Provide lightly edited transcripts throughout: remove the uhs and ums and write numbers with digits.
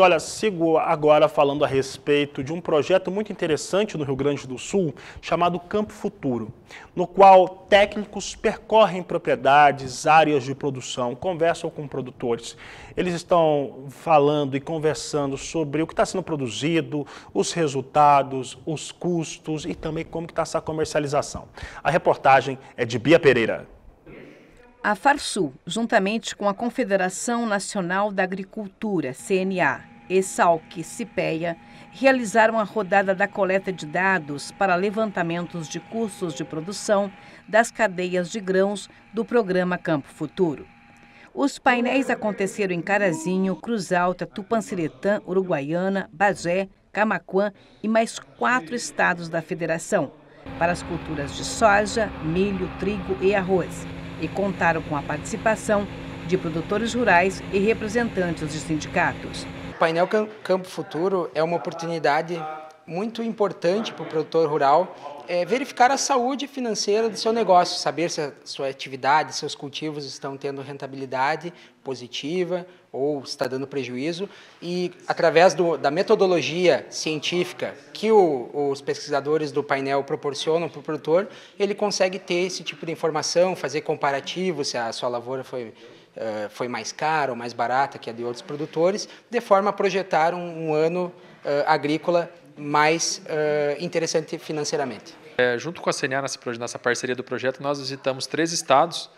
olha, sigo agora falando a respeito de um projeto muito interessante no Rio Grande do Sul, chamado Campo Futuro, no qual técnicos percorrem propriedades, áreas de produção, conversam com produtores. Eles estão falando e conversando sobre o que está sendo produzido, os resultados, os custos e também como está essa comercialização. A reportagem é de Bia Pereira. A Farsul, juntamente com a Confederação Nacional da Agricultura, CNA, Exalc, Cipeia, realizaram a rodada da coleta de dados para levantamentos de custos de produção das cadeias de grãos do programa Campo Futuro. Os painéis aconteceram em Carazinho, Cruz Alta, Tupanciretã, Uruguaiana, Bagé, Camaquã e mais 4 estados da federação, para as culturas de soja, milho, trigo e arroz, e contaram com a participação de produtores rurais e representantes de sindicatos. O painel Campo Futuro é uma oportunidade muito importante para o produtor rural verificar a saúde financeira do seu negócio, saber se a sua atividade, seus cultivos estão tendo rentabilidade positiva ou está dando prejuízo, e através da metodologia científica que os pesquisadores do painel proporcionam para o produtor, ele consegue ter esse tipo de informação, fazer comparativos se a sua lavoura foi mais cara ou mais barata que a de outros produtores, de forma a projetar um ano agrícola mais interessante financeiramente. Junto com a CNA, nessa parceria do projeto, nós visitamos 3 estados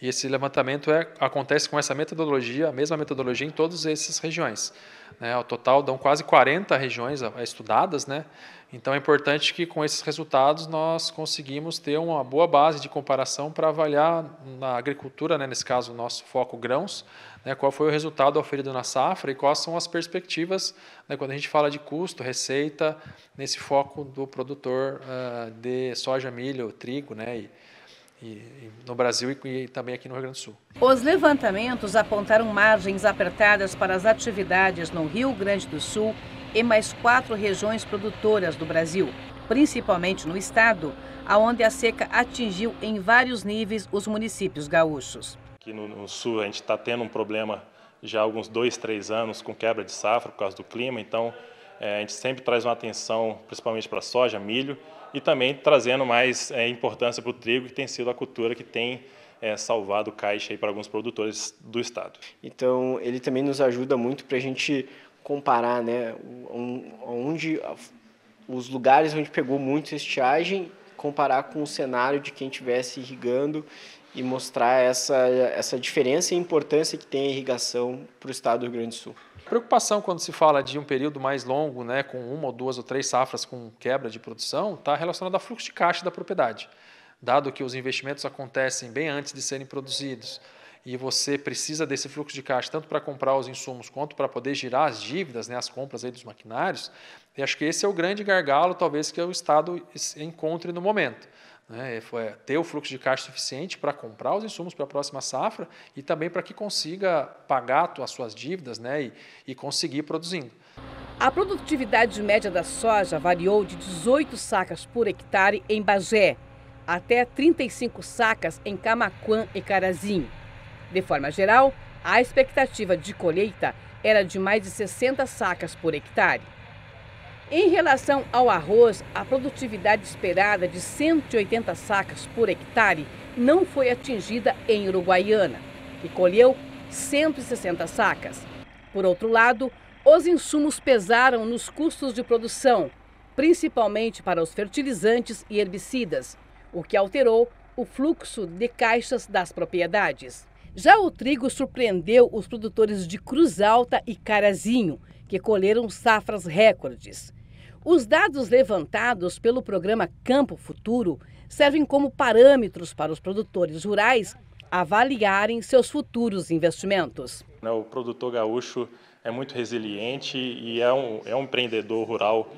e esse levantamento acontece com essa metodologia, a mesma metodologia em todas essas regiões. Ao total, dão quase 40 regiões estudadas, né? Então é importante que com esses resultados nós conseguimos ter uma boa base de comparação para avaliar na agricultura, né, nesse caso o nosso foco grãos, né, qual foi o resultado oferido na safra e quais são as perspectivas, né, quando a gente fala de custo, receita, nesse foco do produtor de soja, milho, trigo, né, e no Brasil e também aqui no Rio Grande do Sul. Os levantamentos apontaram margens apertadas para as atividades no Rio Grande do Sul e mais 4 regiões produtoras do Brasil, principalmente no estado, onde a seca atingiu em vários níveis os municípios gaúchos. Aqui no sul a gente está tendo um problema já há alguns 2, 3 anos com quebra de safra por causa do clima, então a gente sempre traz uma atenção principalmente para soja, milho e também trazendo mais importância para o trigo, que tem sido a cultura que tem salvado caixa aí para alguns produtores do estado. Então ele também nos ajuda muito para a gente comparar, né, os lugares onde pegou muito estiagem, comparar com o cenário de quem estivesse irrigando e mostrar essa diferença e importância que tem a irrigação para o estado do Rio Grande do Sul. A preocupação quando se fala de um período mais longo, né, com 1 ou 2 ou 3 safras com quebra de produção, está relacionado ao fluxo de caixa da propriedade. Dado que os investimentos acontecem bem antes de serem produzidos e você precisa desse fluxo de caixa tanto para comprar os insumos quanto para poder girar as dívidas, né, as compras aí dos maquinários, eu acho que esse é o grande gargalo talvez que o Estado encontre no momento. Ter o fluxo de caixa suficiente para comprar os insumos para a próxima safra e também para que consiga pagar as suas dívidas, né, e conseguir produzindo. A produtividade média da soja variou de 18 sacas por hectare em Bagé até 35 sacas em Camaquã e Carazinho. De forma geral, a expectativa de colheita era de mais de 60 sacas por hectare. Em relação ao arroz, a produtividade esperada de 180 sacas por hectare não foi atingida em Uruguaiana, que colheu 160 sacas. Por outro lado, os insumos pesaram nos custos de produção, principalmente para os fertilizantes e herbicidas, o que alterou o fluxo de caixas das propriedades. Já o trigo surpreendeu os produtores de Cruz Alta e Carazinho, que colheram safras recordes. Os dados levantados pelo programa Campo Futuro servem como parâmetros para os produtores rurais avaliarem seus futuros investimentos. O produtor gaúcho é muito resiliente e é um empreendedor rural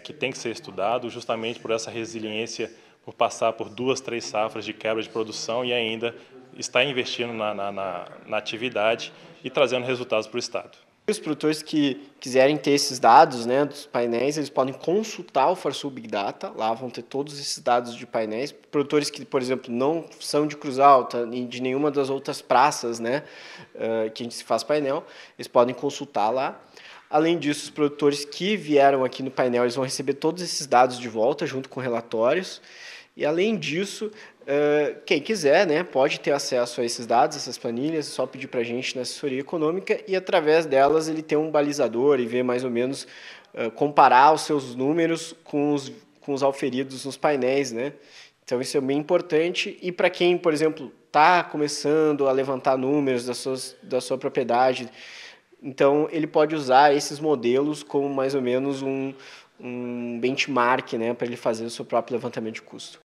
que tem que ser estudado justamente por essa resiliência, por passar por 2, 3 safras de quebra de produção e ainda está investindo na atividade e trazendo resultados para o estado. Os produtores que quiserem ter esses dados, né, dos painéis, eles podem consultar o Farsul Big Data, lá vão ter todos esses dados de painéis. Produtores que, por exemplo, não são de Cruz Alta e de nenhuma das outras praças, né, que a gente faz painel, eles podem consultar lá. Além disso, os produtores que vieram aqui no painel, eles vão receber todos esses dados de volta, junto com relatórios. E, além disso, quem quiser, né, pode ter acesso a esses dados, essas planilhas, é só pedir para a gente na assessoria econômica e, através delas, ele tem um balizador e ver mais ou menos, comparar os seus números com os auferidos nos painéis, né? Então, isso é bem importante. E para quem, por exemplo, está começando a levantar números da sua propriedade, então ele pode usar esses modelos como mais ou menos um benchmark, né, para ele fazer o seu próprio levantamento de custo.